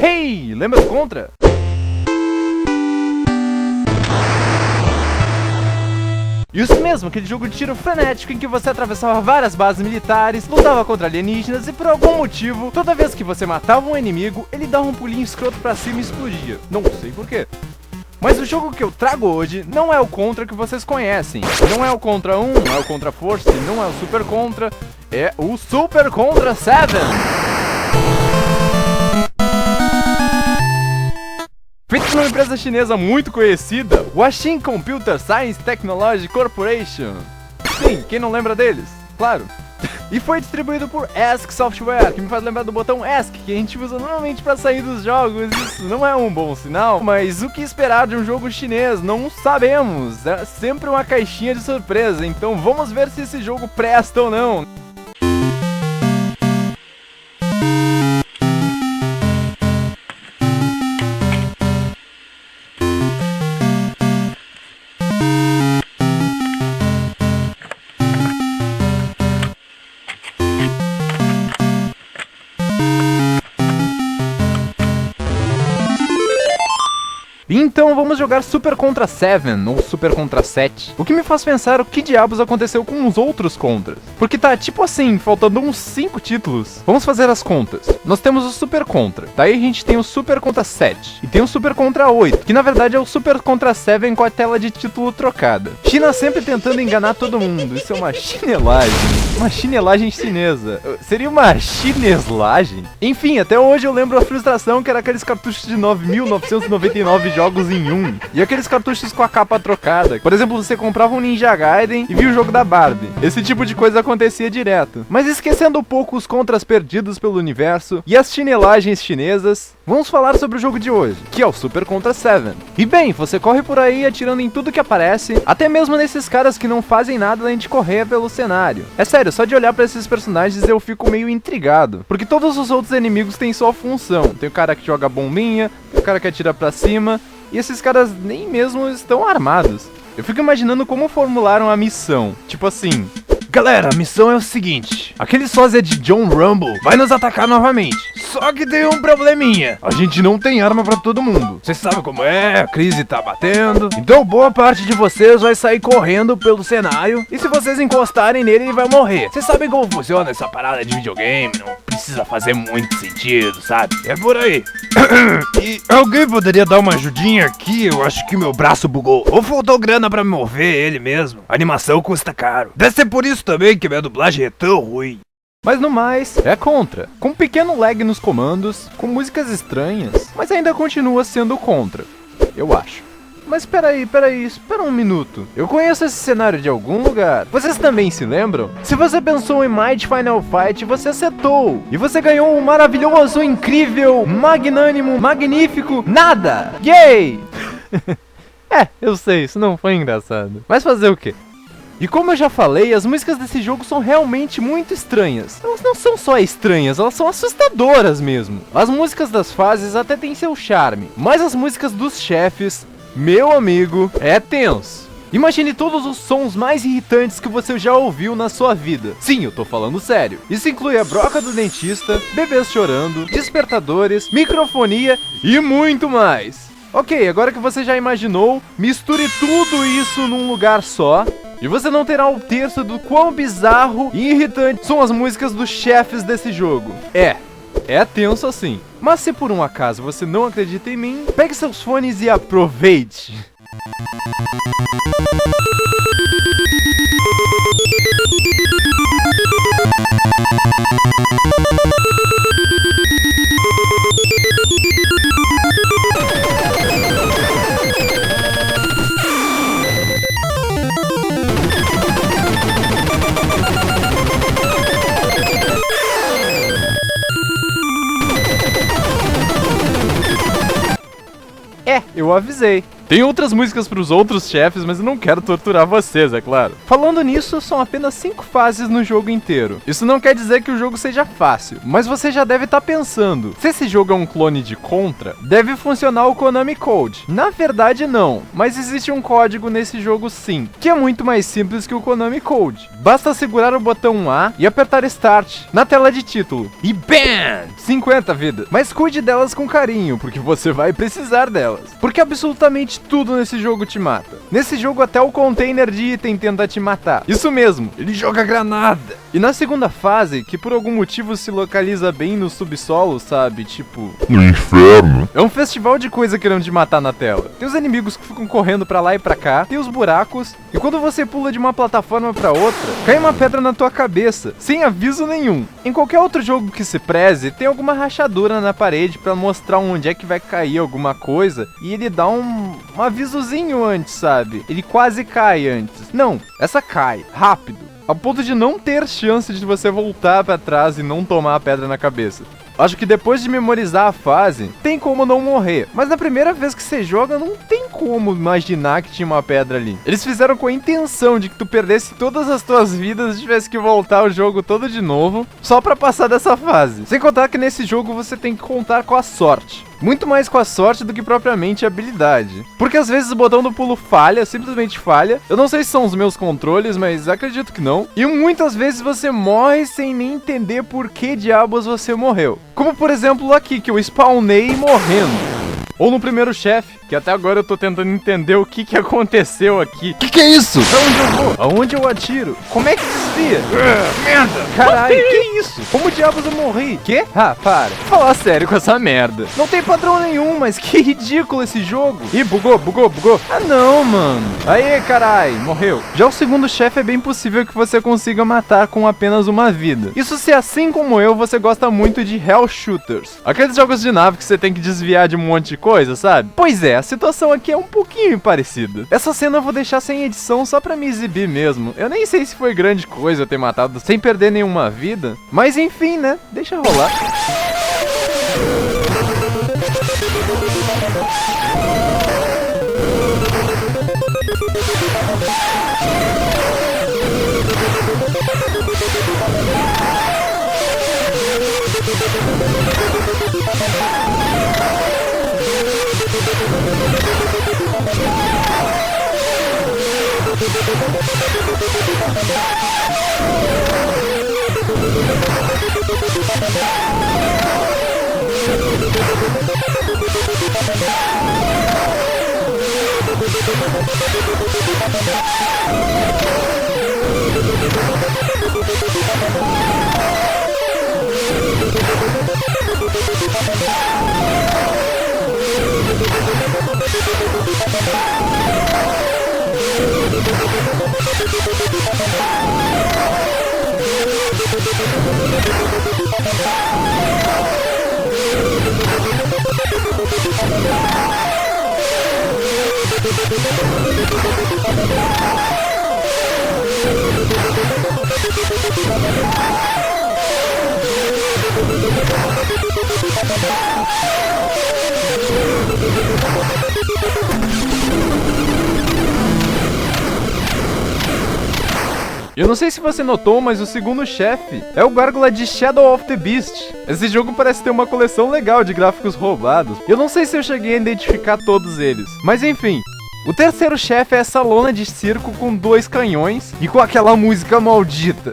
Hey, lembra do Contra? Isso mesmo, aquele jogo de tiro frenético em que você atravessava várias bases militares, lutava contra alienígenas e por algum motivo, toda vez que você matava um inimigo, ele dava um pulinho escroto pra cima e explodia. Não sei porquê. Mas o jogo que eu trago hoje não é o Contra que vocês conhecem. Não é o Contra 1, não é o Contra Force, não é o Super Contra, é o Super Contra 7. Feito por uma empresa chinesa muito conhecida, Huaxin Computer Science Technology Corporation. Sim, quem não lembra deles? Claro. E foi distribuído por Ask Software, que me faz lembrar do botão Ask, que a gente usa normalmente para sair dos jogos. Isso não é um bom sinal, mas o que esperar de um jogo chinês? Não sabemos. É sempre uma caixinha de surpresa, então vamos ver se esse jogo presta ou não. Então vamos jogar Super Contra 7, ou Super Contra 7. O que me faz pensar o que diabos aconteceu com os outros Contras. Porque tá tipo assim, faltando uns 5 títulos. Vamos fazer as contas. Nós temos o Super Contra, daí a gente tem o Super Contra 7, e tem o Super Contra 8, que na verdade é o Super Contra 7 com a tela de título trocada. China sempre tentando enganar todo mundo, isso é uma chinelagem. Uma chinelagem chinesa. Seria uma chineslagem? Enfim, até hoje eu lembro a frustração que era aqueles cartuchos de 9.999 jogos em um. E aqueles cartuchos com a capa trocada. Por exemplo, você comprava um Ninja Gaiden e via o jogo da Barbie. Esse tipo de coisa acontecia direto. Mas esquecendo um pouco os contras perdidos pelo universo e as chinelagens chinesas, vamos falar sobre o jogo de hoje, que é o Super Contra 7. E bem, você corre por aí atirando em tudo que aparece, até mesmo nesses caras que não fazem nada além de correr pelo cenário. É sério, só de olhar pra esses personagens eu fico meio intrigado, porque todos os outros inimigos têm sua função. Tem o cara que joga bombinha, tem o cara que atira pra cima, e esses caras nem mesmo estão armados. Eu fico imaginando como formularam a missão. Tipo assim: galera, a missão é o seguinte: aquele sósia de John Rumble vai nos atacar novamente. Só que tem um probleminha: a gente não tem arma pra todo mundo. Vocês sabem como é, a crise tá batendo. Então boa parte de vocês vai sair correndo pelo cenário, e se vocês encostarem nele, ele vai morrer. Vocês sabem como funciona essa parada de videogame? Não precisa fazer muito sentido, sabe? É por aí. E alguém poderia dar uma ajudinha aqui? Eu acho que meu braço bugou. Ou faltou grana pra me mover ele mesmo. A animação custa caro. Deve ser por isso também que minha dublagem é tão ruim. Mas no mais, é Contra. Com um pequeno lag nos comandos, com músicas estranhas, mas ainda continua sendo Contra. Eu acho. Mas espera um minuto. Eu conheço esse cenário de algum lugar. Vocês também se lembram? Se você pensou em Might Final Fight, você acertou. E você ganhou um maravilhoso, incrível, magnânimo, magnífico, nada! Yay! Eu sei, isso não foi engraçado. Mas fazer o quê? E como eu já falei, as músicas desse jogo são realmente muito estranhas. Elas não são só estranhas, elas são assustadoras mesmo. As músicas das fases até têm seu charme, mas as músicas dos chefes, meu amigo, é tenso. Imagine todos os sons mais irritantes que você já ouviu na sua vida. Sim, eu tô falando sério. Isso inclui a broca do dentista, bebês chorando, despertadores, microfonia e muito mais. Ok, agora que você já imaginou, misture tudo isso num lugar só, e você não terá um terço do quão bizarro e irritante são as músicas dos chefes desse jogo. É tenso assim. Mas se por um acaso você não acredita em mim, pegue seus fones e aproveite. Eu avisei. Tem outras músicas pros outros chefes, mas eu não quero torturar vocês, é claro. Falando nisso, são apenas 5 fases no jogo inteiro. Isso não quer dizer que o jogo seja fácil, mas você já deve estar pensando, se esse jogo é um clone de Contra, deve funcionar o Konami Code. Na verdade não, mas existe um código nesse jogo sim, que é muito mais simples que o Konami Code. Basta segurar o botão A e apertar Start na tela de título. E BAM! 50 vidas. Mas cuide delas com carinho, porque você vai precisar delas. Porque absolutamente tudo nesse jogo te mata. Nesse jogo até o container de item tenta te matar. Isso mesmo, ele joga granada. E na segunda fase, que por algum motivo se localiza bem no subsolo, sabe? Tipo... no inferno. É um festival de coisa querendo te matar na tela. Tem os inimigos que ficam correndo pra lá e pra cá, tem os buracos, e quando você pula de uma plataforma pra outra, cai uma pedra na tua cabeça, sem aviso nenhum. Em qualquer outro jogo que se preze, tem alguma rachadura na parede pra mostrar onde é que vai cair alguma coisa, e ele dá um avisozinho antes, sabe? Ele quase cai antes. Não, essa cai, rápido, a ponto de não ter chance de você voltar pra trás e não tomar a pedra na cabeça. Acho que depois de memorizar a fase, tem como não morrer. Mas na primeira vez que você joga, não tem como imaginar que tinha uma pedra ali. Eles fizeram com a intenção de que tu perdesse todas as tuas vidas e tivesse que voltar o jogo todo de novo, só pra passar dessa fase. Sem contar que nesse jogo você tem que contar com a sorte. Muito mais com a sorte do que propriamente a habilidade. Porque às vezes o botão do pulo falha, simplesmente falha. Eu não sei se são os meus controles, mas acredito que não. E muitas vezes você morre sem nem entender por que diabos você morreu. Como por exemplo aqui, que eu spawnei morrendo. Ou no primeiro chefe, que até agora eu tô tentando entender o que aconteceu aqui. Que é isso? Pra onde eu vou? Aonde eu atiro? Como é que desvia? Merda! Caralho, que isso? Como diabos eu morri? Quê? Ah, para. Falar sério com essa merda. Não tem padrão nenhum, mas que ridículo esse jogo. Ih, bugou. Ah não, mano. Aê, carai, morreu. Já o segundo chefe é bem possível que você consiga matar com apenas uma vida. Isso se assim como eu, você gosta muito de Hell Shooters. Aqueles jogos de nave que você tem que desviar de um monte de coisa, sabe? Pois é, a situação aqui é um pouquinho parecida. Essa cena eu vou deixar sem edição só pra me exibir mesmo. Eu nem sei se foi grande coisa eu ter matado sem perder nenhuma vida, mas enfim, né? Deixa rolar. Eu não sei se você notou, mas o segundo chefe é o Gárgula de Shadow of the Beast. Esse jogo parece ter uma coleção legal de gráficos roubados. Eu não sei se eu cheguei a identificar todos eles, mas enfim. O terceiro chefe é essa lona de circo com 2 canhões e com aquela música maldita.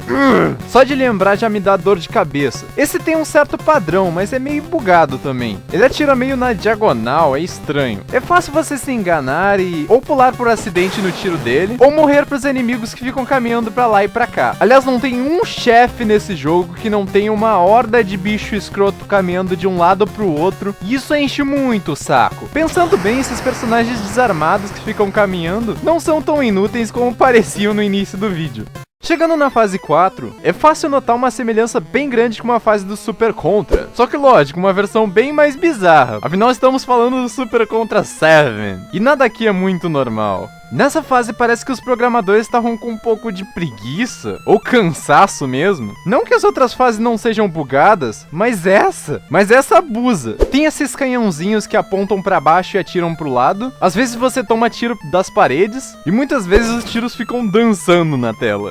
Só de lembrar já me dá dor de cabeça. Esse tem um certo padrão, mas é meio bugado também. Ele atira meio na diagonal, é estranho. É fácil você se enganar e ou pular por acidente no tiro dele, ou morrer pros inimigos que ficam caminhando pra lá e pra cá. Aliás, não tem um chefe nesse jogo que não tenha uma horda de bicho escroto caminhando de um lado pro outro, e isso enche muito o saco. Pensando bem, esses personagens desarmados que ficam caminhando não são tão inúteis como pareciam no início do vídeo. Chegando na fase 4, é fácil notar uma semelhança bem grande com a fase do Super Contra. Só que lógico, uma versão bem mais bizarra. Afinal estamos falando do Super Contra 7. E nada aqui é muito normal. Nessa fase parece que os programadores estavam com um pouco de preguiça, ou cansaço mesmo. Não que as outras fases não sejam bugadas, mas essa abusa. Tem esses canhãozinhos que apontam pra baixo e atiram pro lado. Às vezes você toma tiro das paredes, e muitas vezes os tiros ficam dançando na tela.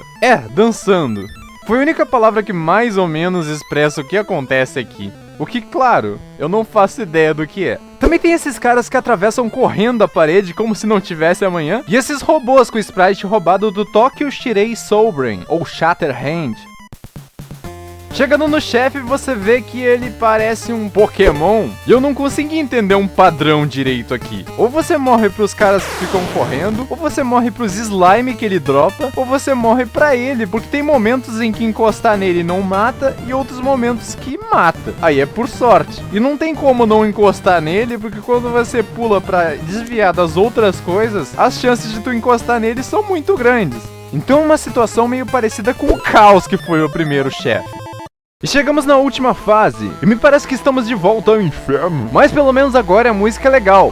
Dançando. Foi a única palavra que mais ou menos expressa o que acontece aqui. O que, claro, eu não faço ideia do que é. Também tem esses caras que atravessam correndo a parede como se não tivesse amanhã. E esses robôs com o sprite roubado do Tokyo Shirei Soulbrain, ou Shatterhand. Chegando no chefe, você vê que ele parece um Pokémon. E eu não consegui entender um padrão direito aqui. Ou você morre pros caras que ficam correndo, ou você morre pros slime que ele dropa, ou você morre pra ele, porque tem momentos em que encostar nele não mata, e outros momentos que mata. Aí é por sorte. E não tem como não encostar nele, porque quando você pula pra desviar das outras coisas, as chances de tu encostar nele são muito grandes. Então é uma situação meio parecida com o caos que foi o primeiro chefe. E chegamos na última fase, e me parece que estamos de volta ao inferno. Mas pelo menos agora a música é legal.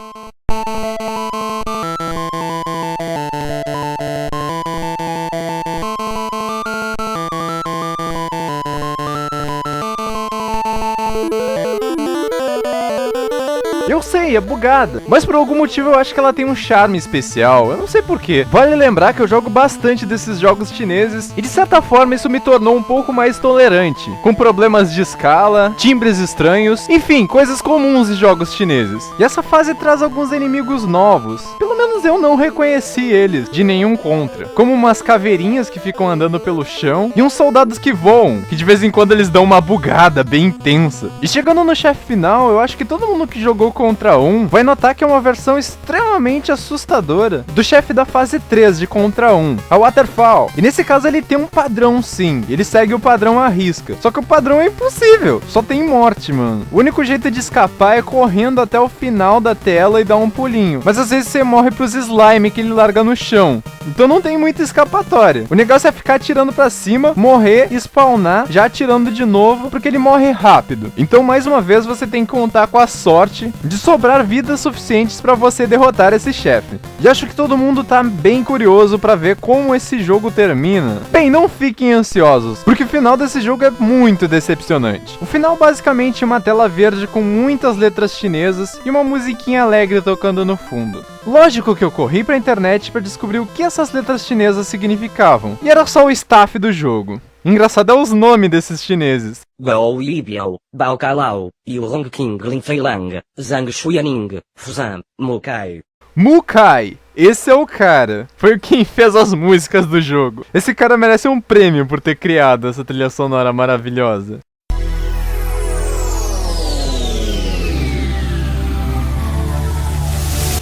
Eu sei, é bugada, mas por algum motivo eu acho que ela tem um charme especial, eu não sei porquê. Vale lembrar que eu jogo bastante desses jogos chineses, e de certa forma isso me tornou um pouco mais tolerante, com problemas de escala, timbres estranhos, enfim, coisas comuns de jogos chineses. E essa fase traz alguns inimigos novos, pelo menos eu não reconheci eles, de nenhum contra, como umas caveirinhas que ficam andando pelo chão, e uns soldados que voam, que de vez em quando eles dão uma bugada bem intensa. E chegando no chefe final, eu acho que todo mundo que jogou Contra 1 vai notar que é uma versão extremamente assustadora do chefe da fase 3 de Contra 1, a Waterfall. E nesse caso ele tem um padrão sim, ele segue o padrão à risca, só que o padrão é impossível, só tem morte, mano. O único jeito de escapar é correndo até o final da tela e dar um pulinho, mas às vezes você morre pros slime que ele larga no chão, então não tem muita escapatória. O negócio é ficar atirando pra cima, morrer, spawnar, já atirando de novo, porque ele morre rápido. Então mais uma vez você tem que contar com a sorte de sobrar vidas suficientes pra você derrotar esse chefe. E acho que todo mundo tá bem curioso pra ver como esse jogo termina. Bem, não fiquem ansiosos, porque o final desse jogo é muito decepcionante. O final basicamente é uma tela verde com muitas letras chinesas e uma musiquinha alegre tocando no fundo. Lógico que eu corri pra internet pra descobrir o que essas letras chinesas significavam, e era só o staff do jogo. Engraçado é os nomes desses chineses. Bao Libiao, Bao Kalao, Yulong King Lin Feilang, Zhang Shuyaning, Fuzan, Mukai. Mukai! Esse é o cara. Foi quem fez as músicas do jogo. Esse cara merece um prêmio por ter criado essa trilha sonora maravilhosa.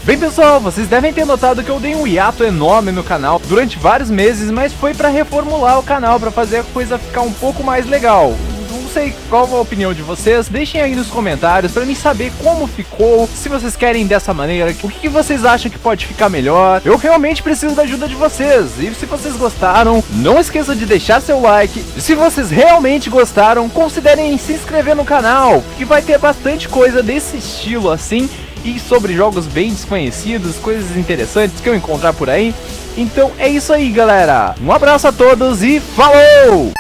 Bem pessoal, vocês devem ter notado que eu dei um hiato enorme no canal durante vários meses, mas foi pra reformular o canal, pra fazer a coisa ficar um pouco mais legal. Não sei qual a opinião de vocês, deixem aí nos comentários pra mim saber como ficou, se vocês querem dessa maneira, o que vocês acham que pode ficar melhor. Eu realmente preciso da ajuda de vocês, e se vocês gostaram, não esqueçam de deixar seu like, e se vocês realmente gostaram, considerem se inscrever no canal, que vai ter bastante coisa desse estilo assim, e sobre jogos bem desconhecidos, coisas interessantes que eu encontrar por aí. Então é isso aí, galera. Um abraço a todos e falou!